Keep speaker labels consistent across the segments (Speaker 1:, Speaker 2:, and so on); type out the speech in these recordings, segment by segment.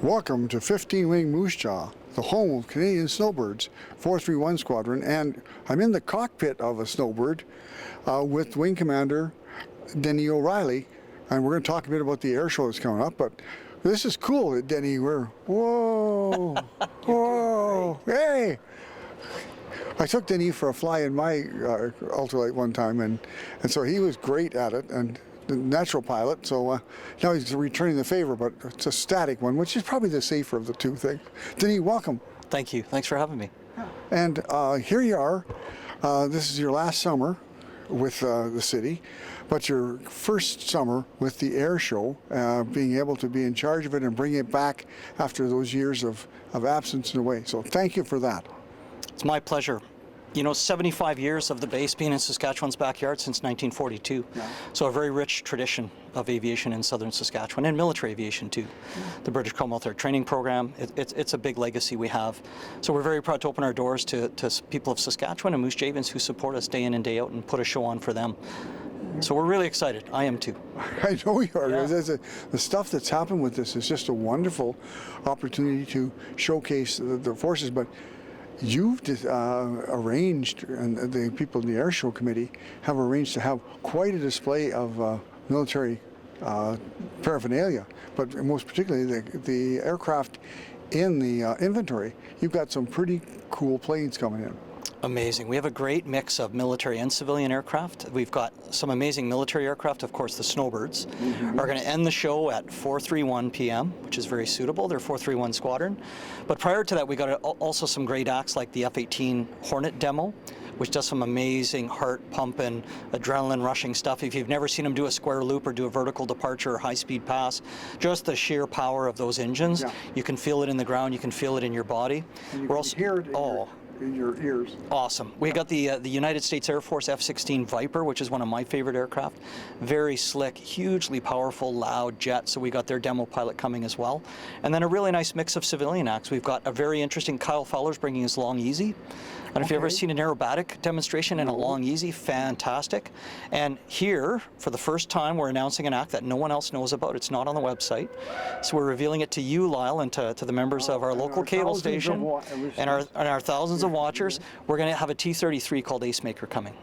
Speaker 1: Welcome to 15 Wing Moose Jaw, the home of Canadian Snowbirds, 431 Squadron, and I'm in the cockpit of a Snowbird with Wing Commander Denis O'Reilly, and we're going to talk a bit about the air show that's coming up, but this is cool, Denny. Whoa, whoa, hey! I took Denis for a fly in my ultralight one time, and so he was great at it, and the natural pilot, so now he's returning the favor, but it's a static one, which is probably the safer of the two things. Denis, welcome.
Speaker 2: Thank you. Thanks for having me.
Speaker 1: And here you are. This is your last summer with the city, but your first summer with the air show, being able to be in charge of it and bring it back after those years of absence and away. So thank you for that.
Speaker 2: It's my pleasure. You know, 75 years of the base being in Saskatchewan's backyard since 1942. Yeah. So a very rich tradition of aviation in southern Saskatchewan, and military aviation too. Yeah. The British Commonwealth Air Training Program, it's a big legacy we have. So we're very proud to open our doors to people of Saskatchewan and Moose Javians who support us day in and day out and put a show on for them. So we're really excited. I am too.
Speaker 1: I know you are.
Speaker 2: Yeah.
Speaker 1: The stuff that's happened with this is just a wonderful opportunity to showcase the forces, but you've arranged, and the people in the Air Show Committee have arranged to have quite a display of military paraphernalia, but most particularly the aircraft in the inventory. You've got some pretty cool planes coming in.
Speaker 2: Amazing. We have a great mix of military and civilian aircraft. We've got some amazing military aircraft. Of course, the Snowbirds are going to end the show at 4:31 p.m., which is very suitable. They're 431 Squadron. But prior to that, we got also some great acts like the F-18 Hornet demo, which does some amazing heart-pumping, adrenaline-rushing stuff. If you've never seen them do a square loop or do a vertical departure or high-speed pass, just the sheer power of those engines, you can feel it in the ground, you can feel it in your body.
Speaker 1: And you can hear it in your ears.
Speaker 2: Awesome. We got the United States Air Force F-16 Viper, which is one of my favorite aircraft. Very slick, hugely powerful, loud jet. So we got their demo pilot coming as well. And then a really nice mix of civilian acts. We've got a very interesting Kyle Fowler's bringing us Long Easy. I don't know if you've ever seen an aerobatic demonstration in a Long Easy. Fantastic. And here, for the first time, we're announcing an act that no one else knows about. It's not on the website. So we're revealing it to you, Lyle, and to the members of our local cable station and our thousands of watchers. We're going to have a T-33 called Ace Maker coming,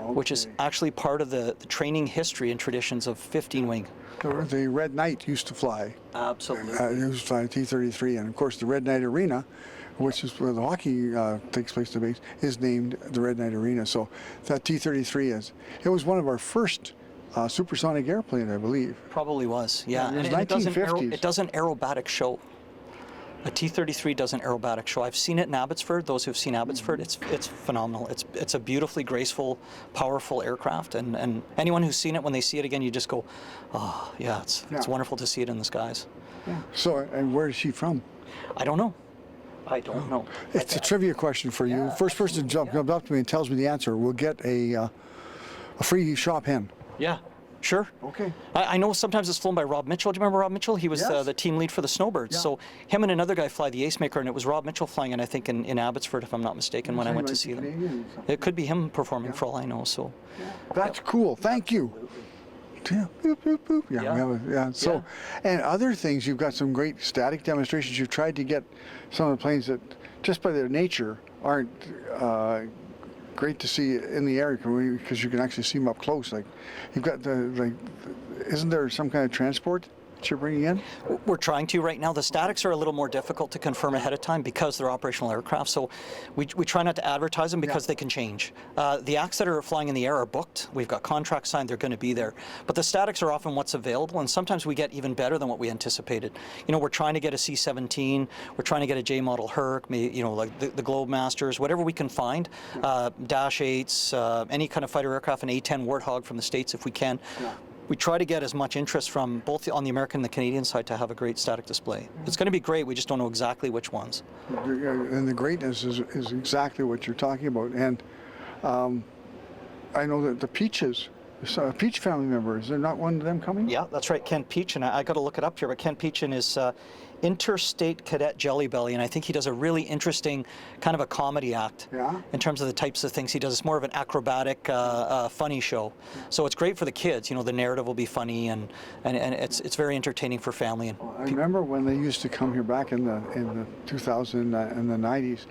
Speaker 2: which is actually part of the training history and traditions of 15 Wing.
Speaker 1: The Red Knight used to fly.
Speaker 2: Absolutely.
Speaker 1: Used to fly a T-33, and of course the Red Knight Arena, which is where the hockey takes place, the base, is named the Red Knight Arena. So that T-33 it was one of our first supersonic airplanes, I believe.
Speaker 2: Probably was, yeah.
Speaker 1: And
Speaker 2: it does an aerobatic show. A T-33 does an aerobatic show. I've seen it in Abbotsford. Those who've seen Abbotsford, it's phenomenal. It's a beautifully graceful, powerful aircraft, and anyone who's seen it, when they see it again, you just go, oh, yeah, it's wonderful to see it in the skies.
Speaker 1: Yeah. So, and where is she from?
Speaker 2: I don't know. I don't know.
Speaker 1: It's a trivia question for you. First person to comes up to me and tells me the answer will get a free shop hen.
Speaker 2: Yeah. Sure.
Speaker 1: Okay.
Speaker 2: I know sometimes it's flown by Rob Mitchell. Do you remember Rob Mitchell? He was the team lead for the Snowbirds. Yeah. So him and another guy fly the Ace Maker, and it was Rob Mitchell flying, and I think in Abbotsford, if I'm not mistaken, when I went to see them. It could be him performing for all I know. So.
Speaker 1: Yeah. That's cool. Thank you. Yeah. Boop, boop, boop. Yeah. So, and other things, you've got some great static demonstrations. You've tried to get some of the planes that, just by their nature, aren't great to see in the air because you can actually see them up close. Like, you've got isn't there some kind of transport that you're bringing in?
Speaker 2: We're trying to right now. The statics are a little more difficult to confirm ahead of time because they're operational aircraft. So we try not to advertise them because they can change. The acts that are flying in the air are booked. We've got contracts signed. They're going to be there. But the statics are often what's available, and sometimes we get even better than what we anticipated. You know, we're trying to get a C-17. We're trying to get a J-model Herc, you know, like the Globemasters, whatever we can find. Dash 8s, any kind of fighter aircraft, an A-10 Warthog from the States if we can. Yeah. We try to get as much interest from both on the American and the Canadian side to have a great static display. It's going to be great, we just don't know exactly which ones.
Speaker 1: And the greatness is exactly what you're talking about. And I know that the Peaches Peach family member. Is there not one of them coming?
Speaker 2: Yeah, that's right, Ken Peach, and I got to look it up here, but Ken Peach and his Interstate Cadet Jelly Belly, and I think he does a really interesting kind of a comedy act in terms of the types of things he does. It's more of an acrobatic, funny show. So it's great for the kids. You know, the narrative will be funny, and it's very entertaining for family. And
Speaker 1: I remember when they used to come here back in the 2000 and the 90s,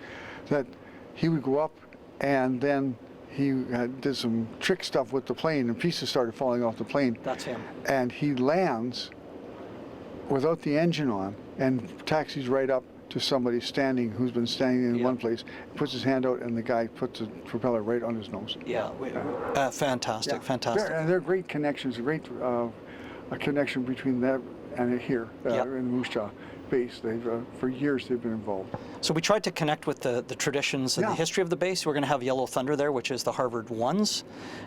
Speaker 1: that he would go up and then he did some trick stuff with the plane, and pieces started falling off the plane.
Speaker 2: That's him.
Speaker 1: And he lands without the engine on and taxis right up to somebody who's been standing in one place, puts his hand out, and the guy puts the propeller right on his nose.
Speaker 2: Yeah, fantastic, fantastic.
Speaker 1: They're great connections, a great a connection between them and here in the Moose Jaw base. For years they've been involved.
Speaker 2: So we tried to connect with the traditions and the history of the base. We're going to have Yellow Thunder there, which is the Harvard Ones,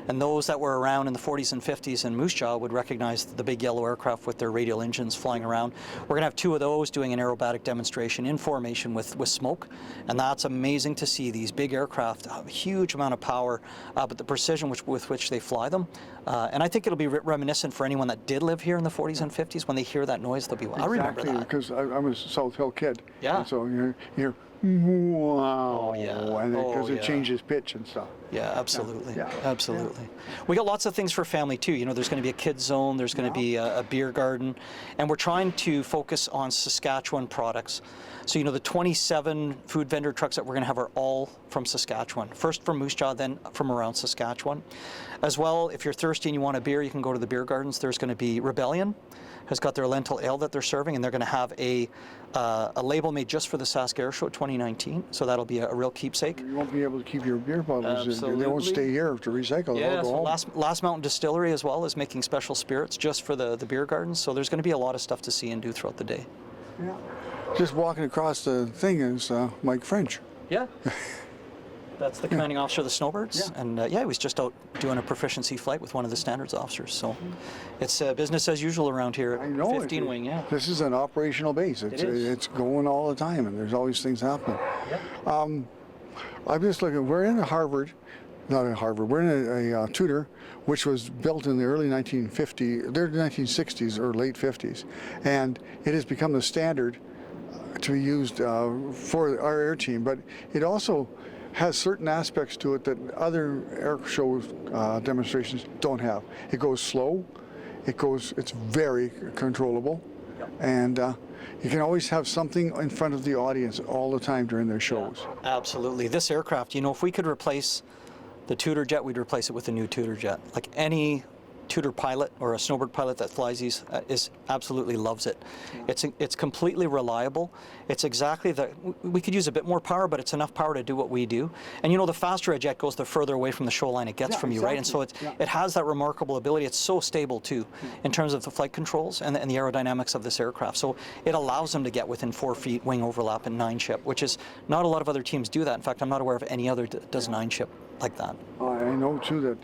Speaker 2: and those that were around in the 40s and 50s in Moose Jaw would recognize the big yellow aircraft with their radial engines flying around. We're going to have two of those doing an aerobatic demonstration in formation with smoke, and that's amazing to see. These big aircraft, a huge amount of power, but the precision with which they fly them. And I think it'll be reminiscent for anyone that did live here in the 40s and 50s. When they hear that noise, they'll be, I remember that.
Speaker 1: Because I'm a South Hill kid.
Speaker 2: Yeah.
Speaker 1: And so you hear, wow.
Speaker 2: Oh, yeah.
Speaker 1: And because it changes pitch and stuff.
Speaker 2: Yeah, absolutely.
Speaker 1: Yeah.
Speaker 2: Absolutely. We got lots of things for family too. You know, there's going to be a kids zone, there's going to be a beer garden, and we're trying to focus on Saskatchewan products. So, you know, the 27 food vendor trucks that we're going to have are all from Saskatchewan. First from Moose Jaw, then from around Saskatchewan. As well, if you're thirsty and you want a beer, you can go to the beer gardens. There's going to be Rebellion, has got their lentil ale that they're serving, and they're going to have a label made just for the Sask Airshow 2019. So that'll be a real keepsake.
Speaker 1: You won't be able to keep your beer bottles.
Speaker 2: Absolutely.
Speaker 1: They won't stay here to recycle.
Speaker 2: Yeah,
Speaker 1: They'll go
Speaker 2: so
Speaker 1: home.
Speaker 2: Last Mountain Distillery as well is making special spirits just for the beer gardens. So there's going to be a lot of stuff to see and do throughout the day.
Speaker 1: Yeah. Just walking across the thing is Mike French.
Speaker 2: Yeah. That's the commanding officer of the Snowbirds.
Speaker 1: Yeah.
Speaker 2: And he was just out doing a proficiency flight with one of the standards officers. So it's business as usual around here
Speaker 1: I
Speaker 2: at
Speaker 1: know
Speaker 2: 15 Wing, yeah.
Speaker 1: This is an operational base. It's going all the time, and there's always things happening.
Speaker 2: Yep.
Speaker 1: I'm just looking. We're in not in Harvard. We're in a Tudor, which was built in the early 1960s or late 50s, and it has become the standard to be used for our air team. But it also has certain aspects to it that other air show demonstrations don't have. It goes slow. It's very controllable, and you can always have something in front of the audience all the time during their shows.
Speaker 2: Absolutely. This aircraft, you know, if we could replace the Tudor jet, we'd replace it with a new Tudor jet. Like any Tudor pilot or a Snowbird pilot that flies these absolutely loves it. It's completely reliable. It's exactly we could use a bit more power, but it's enough power to do what we do. And you know, the faster a jet goes, the further away from the shoreline it gets from you, right? And so it has that remarkable ability. It's so stable too, in terms of the flight controls and the aerodynamics of this aircraft. So it allows them to get within 4 feet wing overlap and 9-ship, which is not a lot of other teams do that. In fact, I'm not aware of any other that does 9-ship like that.
Speaker 1: I know too that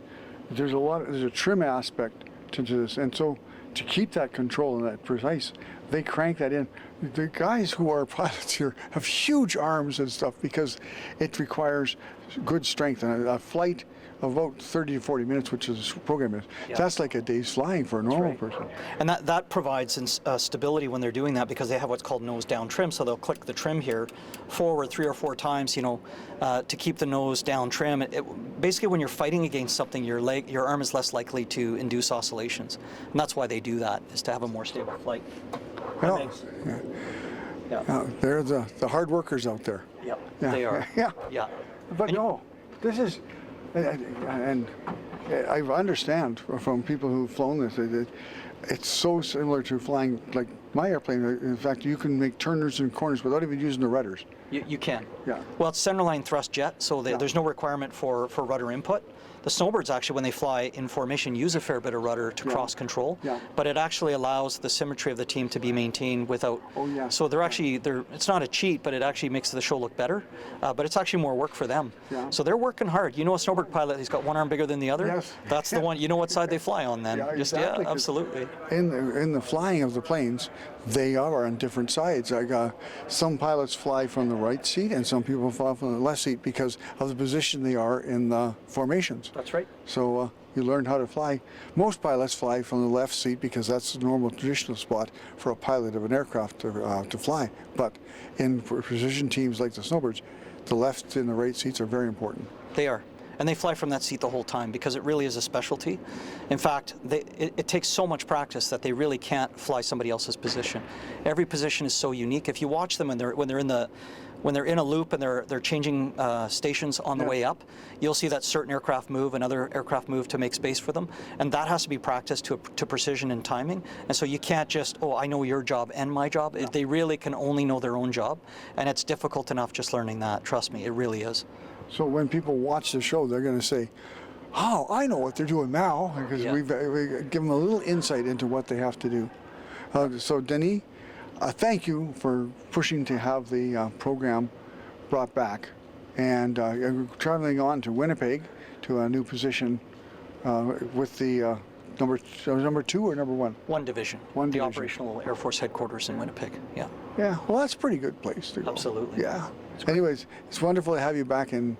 Speaker 1: there's a trim aspect to this, and so to keep that control and that precise, they crank that in. The guys who are pilots here have huge arms and stuff because it requires good strength, and a flight of about 30 to 40 minutes, which is program is. That's like a day's flying for a normal person.
Speaker 2: And that provides stability when they're doing that, because they have what's called nose down trim. So they'll click the trim here forward 3 or 4 times, you know, to keep the nose down trim. Basically, when you're fighting against something, your arm is less likely to induce oscillations, and that's why they do that, is to have a more stable flight.
Speaker 1: Well, they're the hard workers out there.
Speaker 2: Yep, they are.
Speaker 1: Yeah. But no, this is. And I understand from people who've flown this that it's so similar to flying like my airplane. In fact, you can make turners and corners without even using the rudders.
Speaker 2: You can.
Speaker 1: Yeah.
Speaker 2: Well, it's centerline thrust jet, so there's no requirement for rudder input. The Snowbirds actually, when they fly in formation, use a fair bit of rudder to cross control, but it actually allows the symmetry of the team to be maintained without. So they're actually it's not a cheat, but it actually makes the show look better. But it's actually more work for them. So they're working hard. You know, a Snowbird pilot, he's got one arm bigger than the other.
Speaker 1: Yes.
Speaker 2: That's the one. You know what side they fly on then.
Speaker 1: Exactly,
Speaker 2: Absolutely.
Speaker 1: In the flying of the planes, they are on different sides. Some pilots fly from the right seat, and some people fly from the left seat because of the position they are in the formations.
Speaker 2: That's right.
Speaker 1: So You learn how to fly. Most pilots fly from the left seat because that's the normal traditional spot for a pilot of an aircraft to fly. But in precision teams like the Snowbirds, the left and the right seats are very important.
Speaker 2: They are. And they fly from that seat the whole time because it really is a specialty. In fact, it takes so much practice that they really can't fly somebody else's position. Every position is so unique. If you watch them when they're in a loop and they're changing stations on the way up, you'll see that certain aircraft move, another aircraft move to make space for them, and that has to be practiced to precision and timing. And so you can't just, oh, I know your job and my job.
Speaker 1: No.
Speaker 2: They really can only know their own job, and it's difficult enough just learning that. Trust me, it really is.
Speaker 1: So when people watch the show, they're going to say, oh, I know what they're doing now, because we give them a little insight into what they have to do. So Denis, thank you for pushing to have the program brought back, and traveling on to Winnipeg to a new position with the number 2 or number 1?
Speaker 2: One division.
Speaker 1: One
Speaker 2: the
Speaker 1: division.
Speaker 2: Operational Air Force headquarters in Winnipeg. Yeah.
Speaker 1: Yeah, well, that's a pretty good place to go.
Speaker 2: Absolutely.
Speaker 1: Yeah. Anyways, it's wonderful to have you back in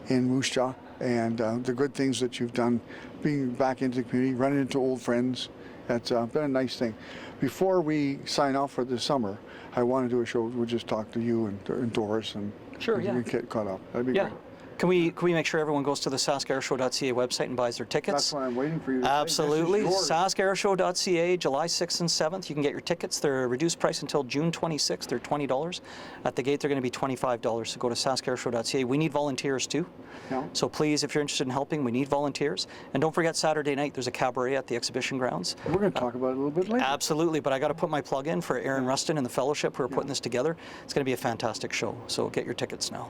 Speaker 1: Moose Jaw, and the good things that you've done, being back into the community, running into old friends. That's been a nice thing. Before we sign off for the summer, I want to do a show. We'll just talk to you and Doris and
Speaker 2: Sure, yeah.
Speaker 1: get caught up. That'd be
Speaker 2: Yeah.
Speaker 1: great.
Speaker 2: Can we make sure everyone goes to the saskairshow.ca website and buys their tickets?
Speaker 1: That's what I'm waiting for you to say.
Speaker 2: Absolutely.
Speaker 1: This is yours.
Speaker 2: Saskairshow.ca, July 6th and 7th. You can get your tickets. They're reduced price until June 26th. They're $20. At the gate, they're going to be $25. So go to saskairshow.ca. We need volunteers too.
Speaker 1: Yeah.
Speaker 2: So please, if you're interested in helping, we need volunteers. And don't forget Saturday night, there's a cabaret at the exhibition grounds.
Speaker 1: We're going to talk about it a little bit later.
Speaker 2: Absolutely, but I got to put my plug in for Aaron Rustin and the fellowship who are putting this together. It's going to be a fantastic show. So get your tickets now.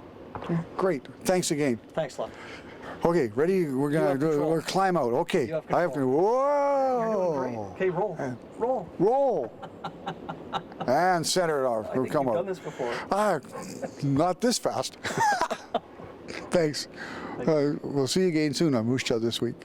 Speaker 1: Great. Thanks again.
Speaker 2: Thanks, love.
Speaker 1: Okay, ready? We're
Speaker 2: have
Speaker 1: gonna
Speaker 2: control.
Speaker 1: we're climb out. Okay.
Speaker 2: You have
Speaker 1: I have to. Whoa!
Speaker 2: Okay, roll. Roll.
Speaker 1: Roll. And center it off.
Speaker 2: I think
Speaker 1: Come
Speaker 2: you've
Speaker 1: on.
Speaker 2: done this before.
Speaker 1: Not this fast. Thanks. We'll see you again soon on Moose Jaw this week.